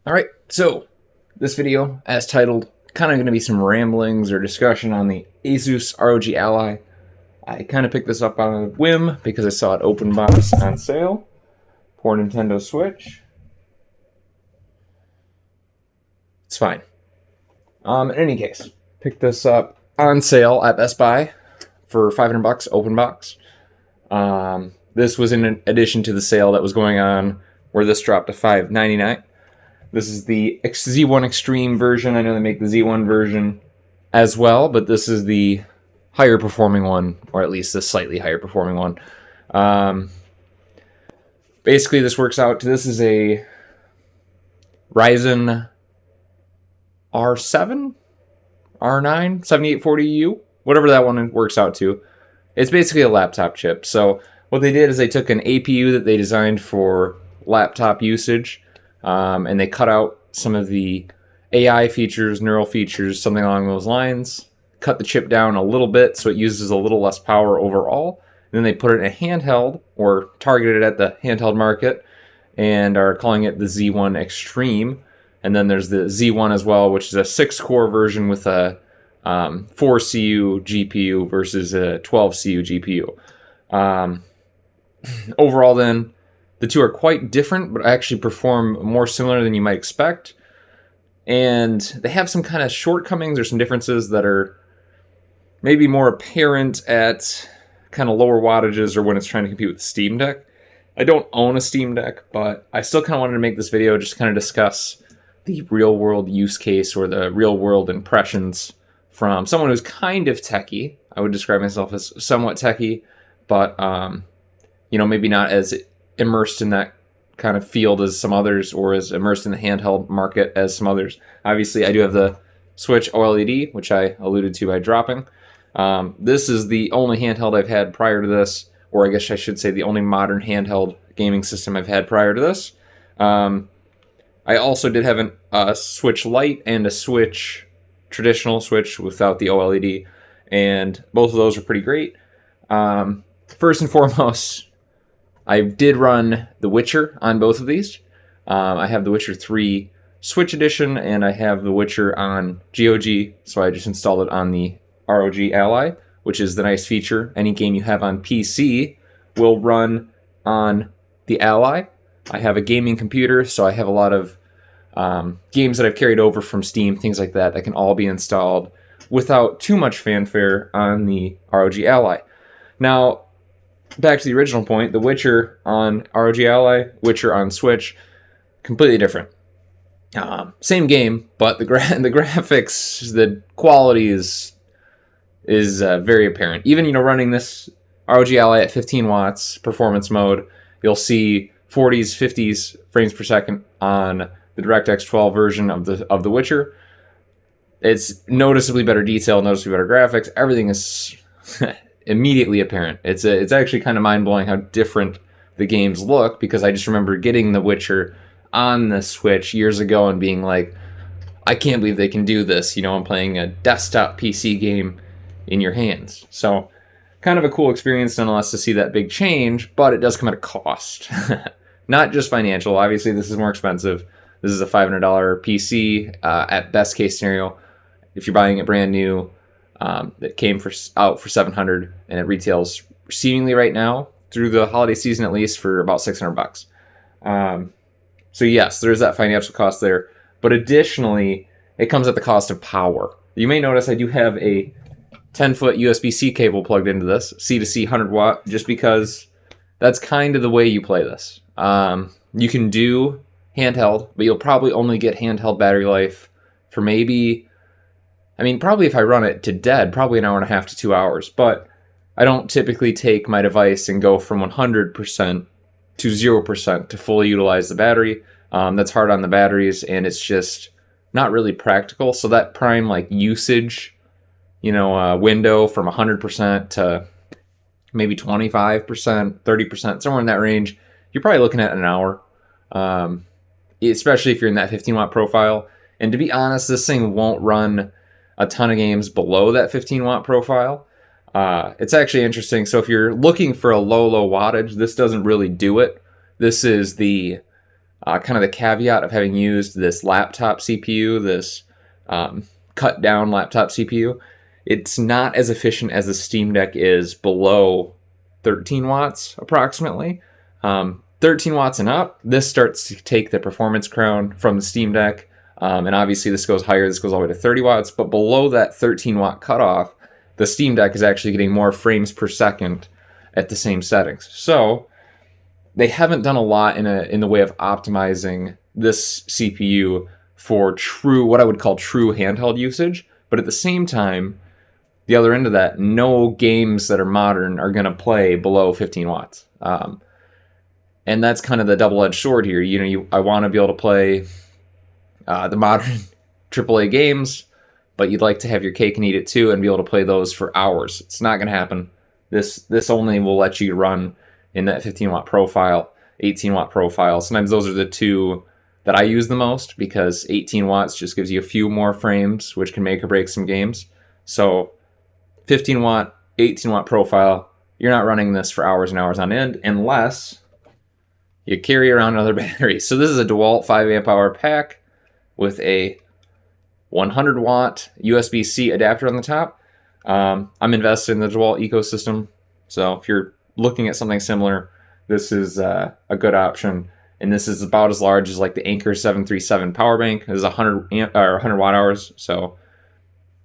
Alright, so this video, as titled, kind of going to be some ramblings or discussion on the Asus ROG Ally. I kind of picked this up on a whim because I saw it open box on sale for Nintendo Switch. It's fine. In any case, picked this up on sale at Best Buy for $500 open box. This was in addition to the sale that was going on where this dropped to $599. This is the Z1 Extreme version. I know they make the Z1 version as well, but this is the higher performing one, or at least the slightly higher performing one. Basically, this works out to, this is a Ryzen R7, R9, 7840U, whatever that one works out to. It's basically a laptop chip. So what they did is they took an APU that they designed for laptop usage, and they cut out some of the AI features, neural features, something along those lines, cut the chip down a little bit so it uses a little less power overall. And then they put it in a handheld, or targeted at the handheld market, and are calling it the Z1 Extreme. And then there's the Z1 as well, which is a 6-core version with a 4-CU GPU versus a 12-CU GPU. Overall then, the two are quite different, but actually perform more similar than you might expect. And they have some kind of shortcomings or some differences that are maybe more apparent at kind of lower wattages or when it's trying to compete with the Steam Deck. I don't own a Steam Deck, but I still kind of wanted to make this video just to kind of discuss the real-world use case or the real-world impressions from someone who's kind of techie. I would describe myself as somewhat techie, but maybe not as immersed in that kind of field as some others, or as immersed in the handheld market as some others. Obviously, I do have the Switch OLED, which I alluded to by dropping. This is the only handheld I've had prior to this, or I guess I should say the only modern handheld gaming system I've had prior to this. I also did have a Switch Lite and a traditional Switch without the OLED, and both of those are pretty great. First and foremost, I did run The Witcher on both of these. I have The Witcher 3 Switch Edition, and I have The Witcher on GOG, so I just installed it on the ROG Ally, which is the nice feature. Any game you have on PC will run on the Ally. I have a gaming computer, so I have a lot of games that I've carried over from Steam, things like that can all be installed without too much fanfare on the ROG Ally. Now, back to the original point, The Witcher on ROG Ally, Witcher on Switch, completely different. Same game, but the graphics, the quality is very apparent. Even running this ROG Ally at 15 watts performance mode, you'll see 40s, 50s frames per second on the DirectX 12 version of the Witcher. It's noticeably better detail, noticeably better graphics. Everything is immediately apparent. It's actually kind of mind-blowing how different the games look, because I just remember getting The Witcher on the Switch years ago and being like, I can't believe they can do this. I'm playing a desktop PC game in your hands. So kind of a cool experience nonetheless to see that big change, but it does come at a cost. Not just financial. Obviously, this is more expensive. This is a $500 PC at best case scenario. If you're buying it brand new, that came out for $700, and it retails seemingly right now through the holiday season at least for about $600. So yes, there's that financial cost there, but additionally, it comes at the cost of power. You may notice I do have a 10-foot USB-C cable plugged into this, C2C 100 watt, just because that's kind of the way you play this. You can do handheld, but you'll probably only get handheld battery life for probably if I run it to dead, probably an hour and a half to 2 hours. But I don't typically take my device and go from 100% to 0% to fully utilize the battery. That's hard on the batteries, and it's just not really practical. So that prime usage, window from 100% to maybe 25%, 30%, somewhere in that range, you're probably looking at an hour, especially if you're in that 15 watt profile. And to be honest, this thing won't run a ton of games below that 15 watt profile. It's actually interesting. So if you're looking for a low wattage, this doesn't really do it. This is the Kind of the caveat of having used this laptop CPU, this cut down laptop CPU, it's not as efficient as the Steam Deck is below 13 watts approximately. 13 watts and up, this starts to take the performance crown from the Steam Deck. And obviously this goes higher, this goes all the way to 30 watts, but below that 13 watt cutoff, the Steam Deck is actually getting more frames per second at the same settings. So they haven't done a lot in the way of optimizing this CPU for true, what I would call true handheld usage. But at the same time, the other end of that, no games that are modern are going to play below 15 watts. And that's kind of the double-edged sword here. I want to be able to play the modern AAA games, but you'd like to have your cake and eat it too and be able to play those for hours. It's not going to happen. This only will let you run in that 15 watt profile, 18 watt profile. Sometimes those are the two that I use the most because 18 watts just gives you a few more frames, which can make or break some games. So 15 watt, 18 watt profile, you're not running this for hours and hours on end unless you carry around another battery. So this is a DeWalt 5 amp hour pack with a 100 watt USB-C adapter on the top. I'm invested in the DeWalt ecosystem, so if you're looking at something similar, this is a good option. And this is about as large as like the Anker 737 power bank. This is 100 watt hours, so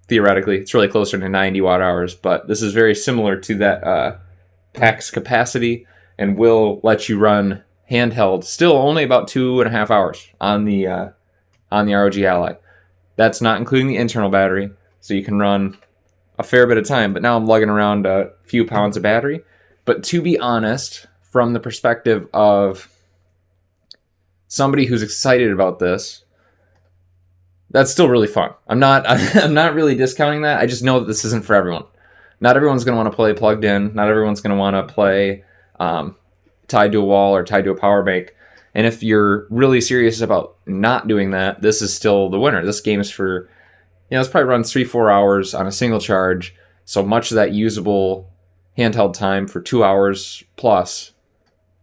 theoretically it's really closer to 90 watt hours, but this is very similar to that pack's capacity and will let you run handheld still only about 2.5 hours on the ROG Ally. That's not including the internal battery, so you can run a fair bit of time, but now I'm lugging around a few pounds of battery. But to be honest, from the perspective of somebody who's excited about this, that's still really fun. I'm not really discounting that. I just know that this isn't for everyone. Not everyone's going to want to play plugged in. Not everyone's going to want to play tied to a wall or tied to a power bank. And if you're really serious about not doing that, this is still the winner. This game is for, this probably runs 3-4 hours on a single charge. So much of that usable handheld time for 2 hours plus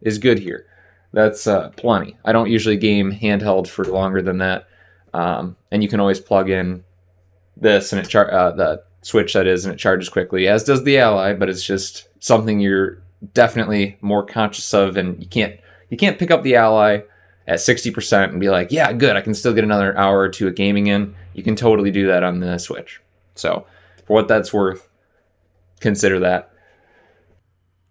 is good here. That's plenty. I don't usually game handheld for longer than that. And you can always plug in this and the Switch that is, and it charges quickly, as does the Ally, but it's just something you're definitely more conscious of, and you can't pick up the Ally at 60% and be like, yeah, good, I can still get another hour or two of gaming in. You can totally do that on the Switch. So for what that's worth, consider that.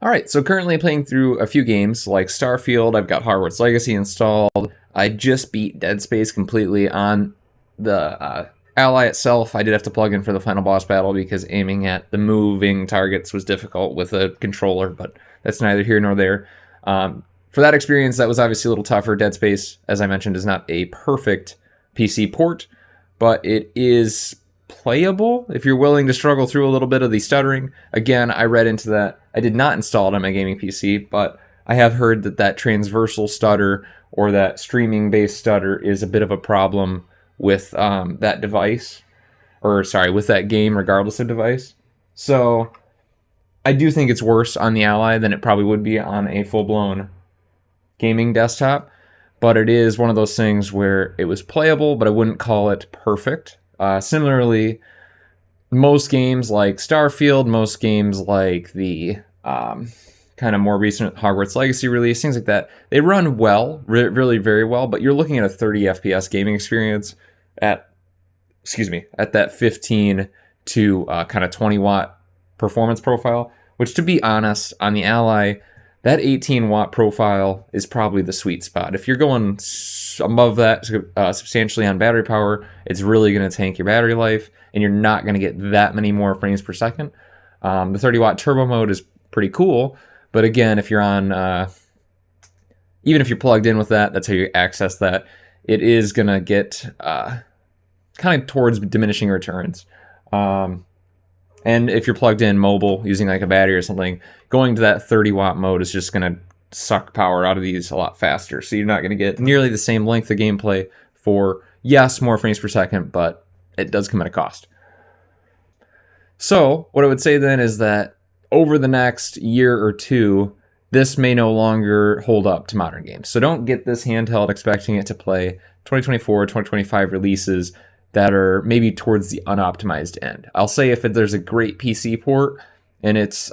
All right, so currently playing through a few games like Starfield. I've got Hogwarts Legacy installed. I just beat Dead Space completely on the Ally itself. I did have to plug in for the final boss battle because aiming at the moving targets was difficult with a controller, but that's neither here nor there. For that experience, that was obviously a little tougher. Dead Space, as I mentioned, is not a perfect PC port, but it is playable if you're willing to struggle through a little bit of the stuttering. Again, I read into that. I did not install it on my gaming PC, but I have heard that transversal stutter or that streaming-based stutter is a bit of a problem with that device, with that game, regardless of device. So I do think it's worse on the Ally than it probably would be on a full-blown gaming desktop, but it is one of those things where it was playable, but I wouldn't call it perfect. Similarly, most games like Starfield, most games like the kind of more recent Hogwarts Legacy release, things like that, they run well, really very well, but you're looking at a 30 FPS gaming experience at that 15 to kind of 20 watt performance profile, which, to be honest, on the Ally, that 18 watt profile is probably the sweet spot. If you're going above that substantially on battery power, it's really going to tank your battery life, and you're not going to get that many more frames per second. The 30 watt turbo mode is pretty cool, but again, if you're on, even if you're plugged in with that, that's how you access that, it is going to get kind of towards diminishing returns. And if you're plugged in mobile using like a battery or something, going to that 30 watt mode is just going to suck power out of these a lot faster. So you're not going to get nearly the same length of gameplay for, yes, more frames per second, but it does come at a cost. So what I would say then is that over the next year or two, this may no longer hold up to modern games. So don't get this handheld expecting it to play 2024, 2025 releases that are maybe towards the unoptimized end. I'll say if there's a great PC port and it's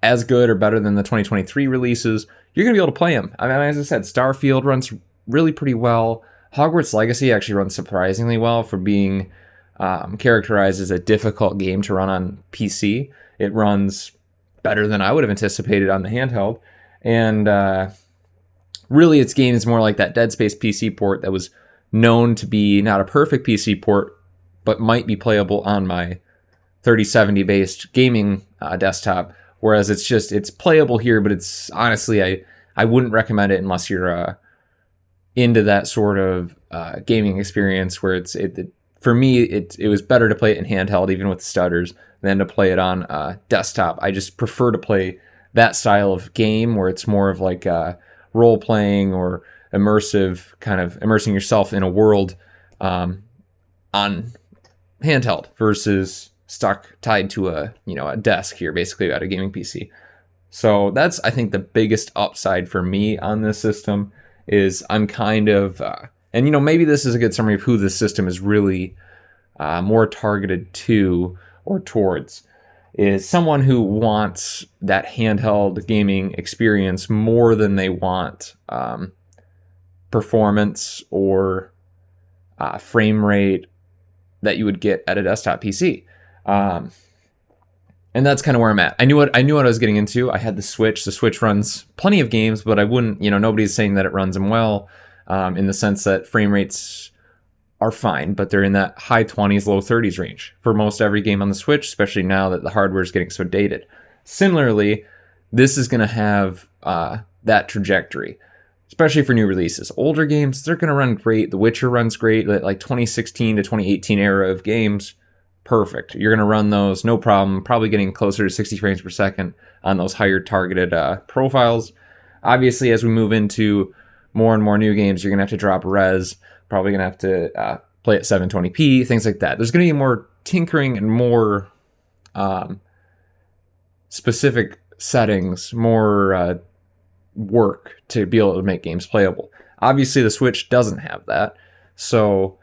as good or better than the 2023 releases, you're going to be able to play them. I mean, as I said, Starfield runs really pretty well. Hogwarts Legacy actually runs surprisingly well for being characterized as a difficult game to run on PC. It runs better than I would have anticipated on the handheld. And really, its game is more like that Dead Space PC port that was known to be not a perfect PC port, but might be playable on my 3070 based gaming desktop. Whereas it's playable here, but it's honestly, I wouldn't recommend it unless you're into that sort of gaming experience where for me, it was better to play it in handheld, even with stutters, than to play it on desktop. I just prefer to play that style of game where it's more of like role playing or immersive, kind of immersing yourself in a world on handheld versus tied to a desk here, basically at a gaming PC. So that's, I think, the biggest upside for me on this system is I'm kind of, and maybe this is a good summary of who this system is really more targeted to or towards, is someone who wants that handheld gaming experience more than they want performance or frame rate that you would get at a desktop PC. And that's kind of where I'm at. I knew what I was getting into. I had the Switch. The Switch runs plenty of games, but I wouldn't, nobody's saying that it runs them well, in the sense that frame rates are fine, but they're in that high 20s, low 30s range for most every game on the Switch, especially now that the hardware is getting so dated. Similarly, this is going to have that trajectory, especially for new releases. Older games, they're going to run great. The Witcher runs great, like 2016 to 2018 era of games. Perfect. You're going to run those, no problem, probably getting closer to 60 frames per second on those higher targeted profiles. Obviously, as we move into more and more new games, you're going to have to drop res, probably going to have to play at 720p, things like that. There's going to be more tinkering and more specific settings, more work to be able to make games playable. Obviously, the Switch doesn't have that. So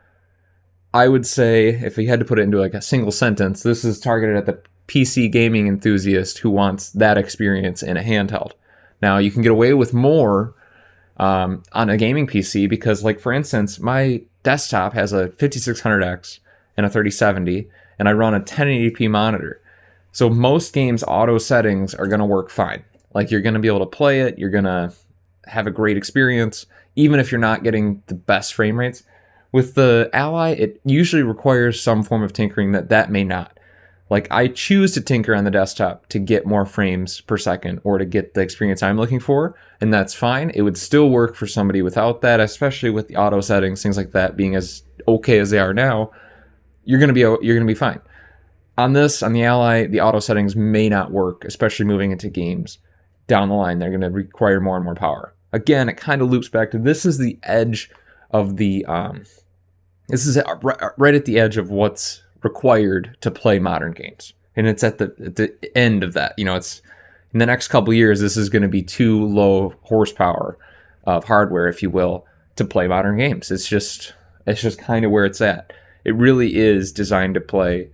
I would say, if we had to put it into like a single sentence, this is targeted at the PC gaming enthusiast who wants that experience in a handheld. Now, you can get away with more on a gaming PC because, like, for instance, my desktop has a 5600X and a 3070, and I run a 1080p monitor. So most games' auto settings are going to work fine. Like, you're going to be able to play it, you're going to have a great experience, even if you're not getting the best frame rates. With the Ally, it usually requires some form of tinkering that may not. Like, I choose to tinker on the desktop to get more frames per second or to get the experience I'm looking for, and that's fine. It would still work for somebody without that, especially with the auto settings, things like that being as okay as they are now. You're gonna be fine. On the Ally, the auto settings may not work, especially moving into games down the line. They're going to require more and more power. Again, it kind of loops back to this is the edge of the this is right at the edge of what's required to play modern games, and it's at the end of that. It's in the next couple of years. This is going to be too low horsepower of hardware, if you will, to play modern games. It's just kind of where it's at. It really is designed to play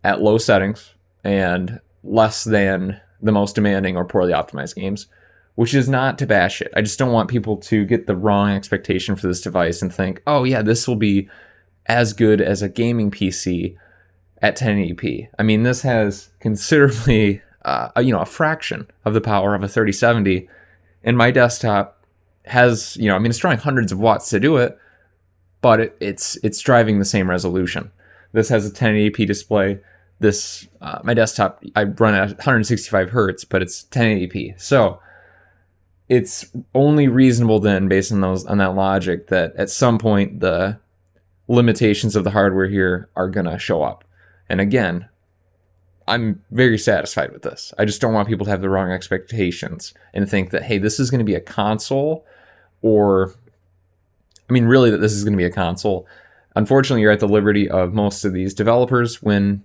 at low settings and less than the most demanding or poorly optimized games, which is not to bash it. I just don't want people to get the wrong expectation for this device and think, oh yeah, this will be as good as a gaming PC at 1080p. I mean, this has considerably, a fraction of the power of a 3070, and my desktop has, it's drawing hundreds of watts to do it, but it's driving the same resolution. This has a 1080p display. This my desktop, I run at 165 hertz, but it's 1080p. So it's only reasonable then, based on that logic, that at some point the limitations of the hardware here are gonna show up. And again, I'm very satisfied with this. I just don't want people to have the wrong expectations and think that, hey, this is going to be a console, or really that this is going to be a console. Unfortunately, you're at the liberty of most of these developers when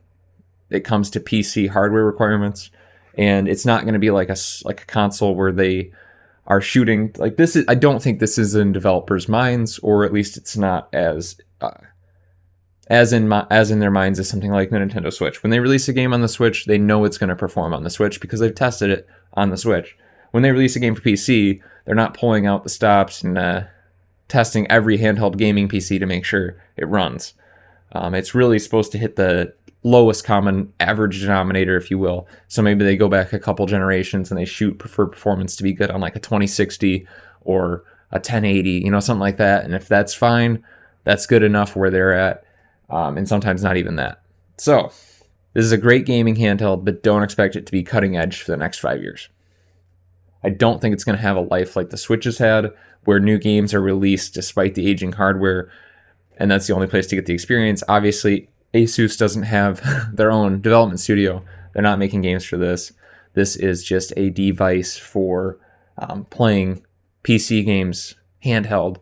it comes to PC hardware requirements, and it's not going to be like a console where they are shooting like this. I don't think this is in developers' minds, or at least it's not as in their minds as something like the Nintendo Switch. When they release a game on the Switch, they know it's going to perform on the Switch because they've tested it on the Switch. When they release a game for PC, they're not pulling out the stops and testing every handheld gaming PC to make sure it runs. It's really supposed to hit the lowest common average denominator, if you will. So maybe they go back a couple generations and they shoot for performance to be good on like a 2060 or a 1080, something like that. And if that's fine, that's good enough where they're at. And sometimes not even that. So this is a great gaming handheld, but don't expect it to be cutting edge for the next 5 years. I don't think it's going to have a life like the Switch has had, where new games are released despite the aging hardware, and that's the only place to get the experience. Obviously, Asus doesn't have their own development studio. They're not making games for this. This is just a device for playing PC games handheld,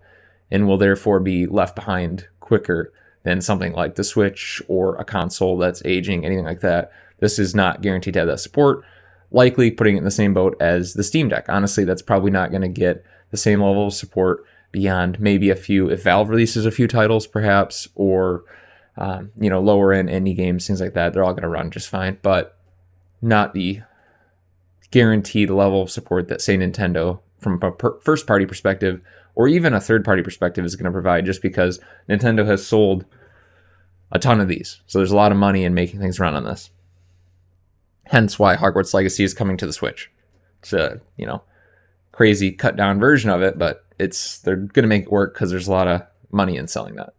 and will therefore be left behind quicker than something like the Switch or a console that's aging, anything like that. This is not guaranteed to have that support. Likely putting it in the same boat as the Steam Deck. Honestly, that's probably not going to get the same level of support beyond maybe a few, if Valve releases a few titles perhaps, or lower end indie games, things like that. They're all going to run just fine, but not the guaranteed level of support that, say, Nintendo, from a first party perspective, or even a third party perspective, is going to provide, just because Nintendo has sold a ton of these. So there's a lot of money in making things run on this. Hence why Hogwarts Legacy is coming to the Switch. It's a, crazy cut down version of it, but they're going to make it work because there's a lot of money in selling that.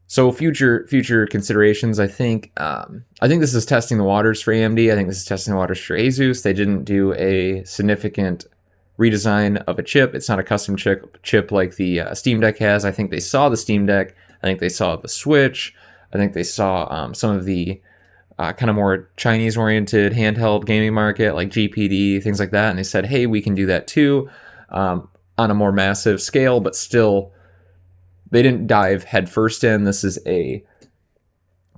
So future considerations, I think this is testing the waters for AMD. I think this is testing the waters for Asus. They didn't do a significant redesign of a chip. It's not a custom chip like the Steam Deck has. I think they saw the Steam Deck. I think they saw the Switch. I think they saw some of the kind of more Chinese-oriented handheld gaming market, like GPD, things like that. And they said, hey, we can do that too, on a more massive scale, but still, they didn't dive headfirst in. This is a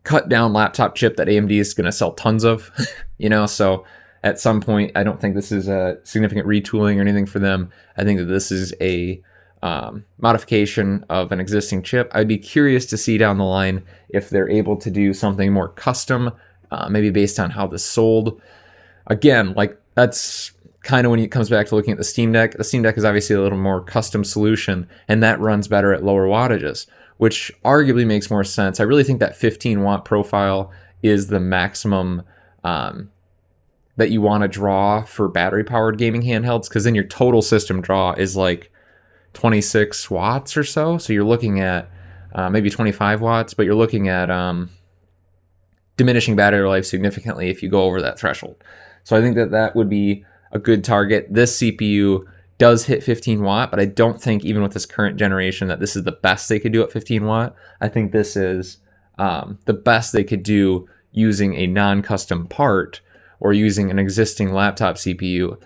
cut-down laptop chip that AMD is going to sell tons of, so at some point, I don't think this is a significant retooling or anything for them. I think that this is a modification of an existing chip. I'd be curious to see down the line if they're able to do something more custom, maybe based on how this sold. Again, like, that's kind of when it comes back to looking at the Steam Deck. The Steam Deck is obviously a little more custom solution, and that runs better at lower wattages, which arguably makes more sense. I really think that 15 watt profile is the maximum that you want to draw for battery powered gaming handhelds, because then your total system draw is like 26 watts or so. So you're looking at maybe 25 watts, but you're looking at diminishing battery life significantly if you go over that threshold. So I think that would be a good target. This CPU does hit 15 watt, but I don't think, even with this current generation, that this is the best they could do at 15 watt. I think this is the best they could do using a non-custom part, or using an existing laptop CPU,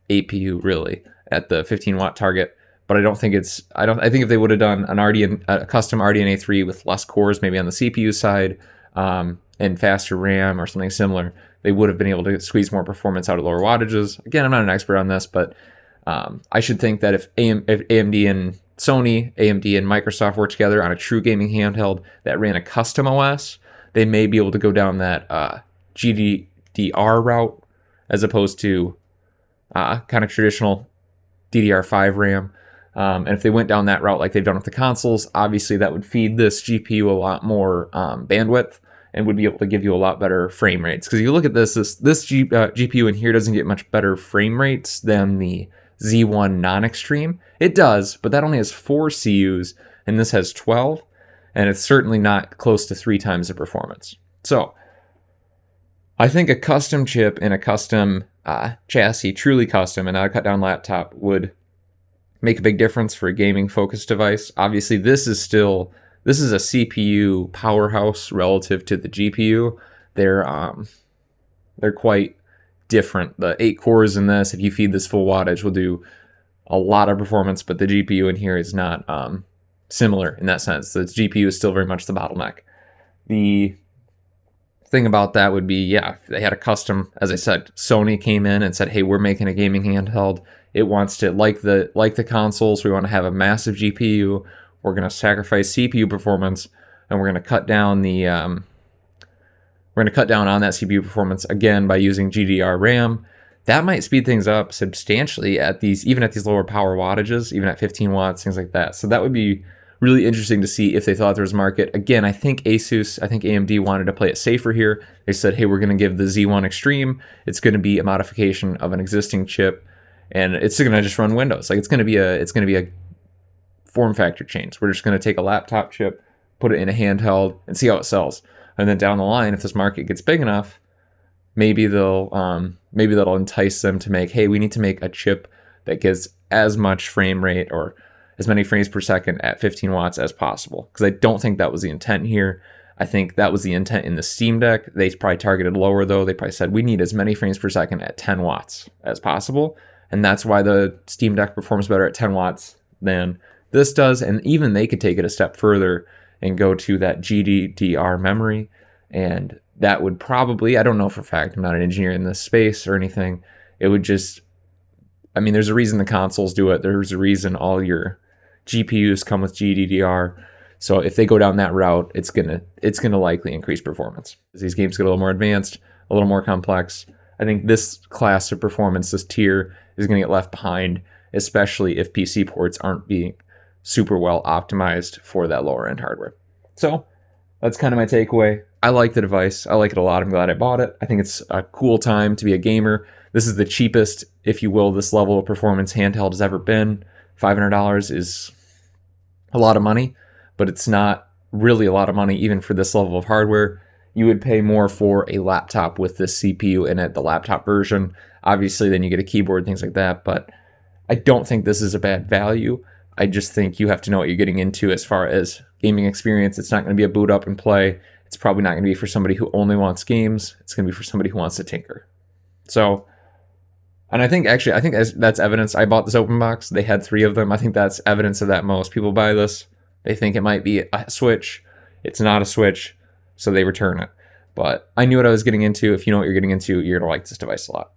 APU really, at the 15 watt target. But I think if they would have done a custom RDNA 3 with less cores, maybe on the CPU side, and faster RAM or something similar, they would have been able to squeeze more performance out at lower wattages. Again, I'm not an expert on this, but I should think that if AMD and Sony, AMD and Microsoft work together on a true gaming handheld that ran a custom OS, they may be able to go down that GDDR route as opposed to kind of traditional DDR5 RAM. And if they went down that route like they've done with the consoles, obviously that would feed this GPU a lot more bandwidth and would be able to give you a lot better frame rates. Because you look at this GPU in here doesn't get much better frame rates than the Z1 non-extreme. It does, but that only has 4 CUs, and this has 12, and it's certainly not close to 3 times the performance. So I think a custom chip and a custom chassis, truly custom and not a cut-down laptop, would make a big difference for a gaming-focused device. Obviously, this is a CPU powerhouse relative to the GPU. They're quite different. The 8 cores in this, if you feed this full wattage, will do a lot of performance, but the GPU in here is not similar in that sense. The GPU is still very much the bottleneck. The thing about that would be, yeah, if they had a custom, as I said, Sony came in and said, hey, we're making a gaming handheld. It wants to, like the consoles, we want to have a massive GPU. We're going to sacrifice CPU performance, and we're going to cut down the on that CPU performance again by using GDR RAM. That might speed things up substantially even at these lower power wattages, even at 15 watts, things like that. So that would be really interesting to see if they thought there was a market. Again, I think AMD wanted to play it safer here. They said, hey, we're going to give the Z1 Extreme. It's going to be a modification of an existing chip, and it's going to just run Windows. Like it's going to be a form factor change. We're just going to take a laptop chip, put it in a handheld, and see how it sells. And then down the line, if this market gets big enough, maybe that'll entice them to make, hey, we need to make a chip that gives as much frame rate or as many frames per second at 15 watts as possible. Because I don't think that was the intent here. I think that was the intent in the Steam Deck. They probably targeted lower though. They probably said we need as many frames per second at 10 watts as possible. And that's why the Steam Deck performs better at 10 watts than this does. And even they could take it a step further and go to that GDDR memory. And that would probably, I don't know for a fact, I'm not an engineer in this space or anything. It would just, I mean, there's a reason the consoles do it. There's a reason all your GPUs come with GDDR. So if they go down that route, it's gonna likely increase performance. As these games get a little more advanced, a little more complex, I think this class of performance, this tier, is gonna get left behind, especially if PC ports aren't being super well optimized for that lower end hardware. So that's kind of my takeaway. I like the device. I like it a lot. I'm glad I bought it. I think it's a cool time to be a gamer. This is the cheapest, if you will, this level of performance handheld has ever been. $500 is a lot of money, but it's not really a lot of money even for this level of hardware. You would pay more for a laptop with this CPU in it, the laptop version. Obviously, then you get a keyboard, things like that, but I don't think this is a bad value. I just think you have to know what you're getting into as far as gaming experience. It's not going to be a boot up and play. It's probably not going to be for somebody who only wants games. It's going to be for somebody who wants to tinker. So, and I think that's evidence. I bought this open box. They had 3 of them. I think that's evidence of that. Most people buy this. They think it might be a Switch. It's not a Switch, so they return it. But I knew what I was getting into. If you know what you're getting into, you're going to like this device a lot.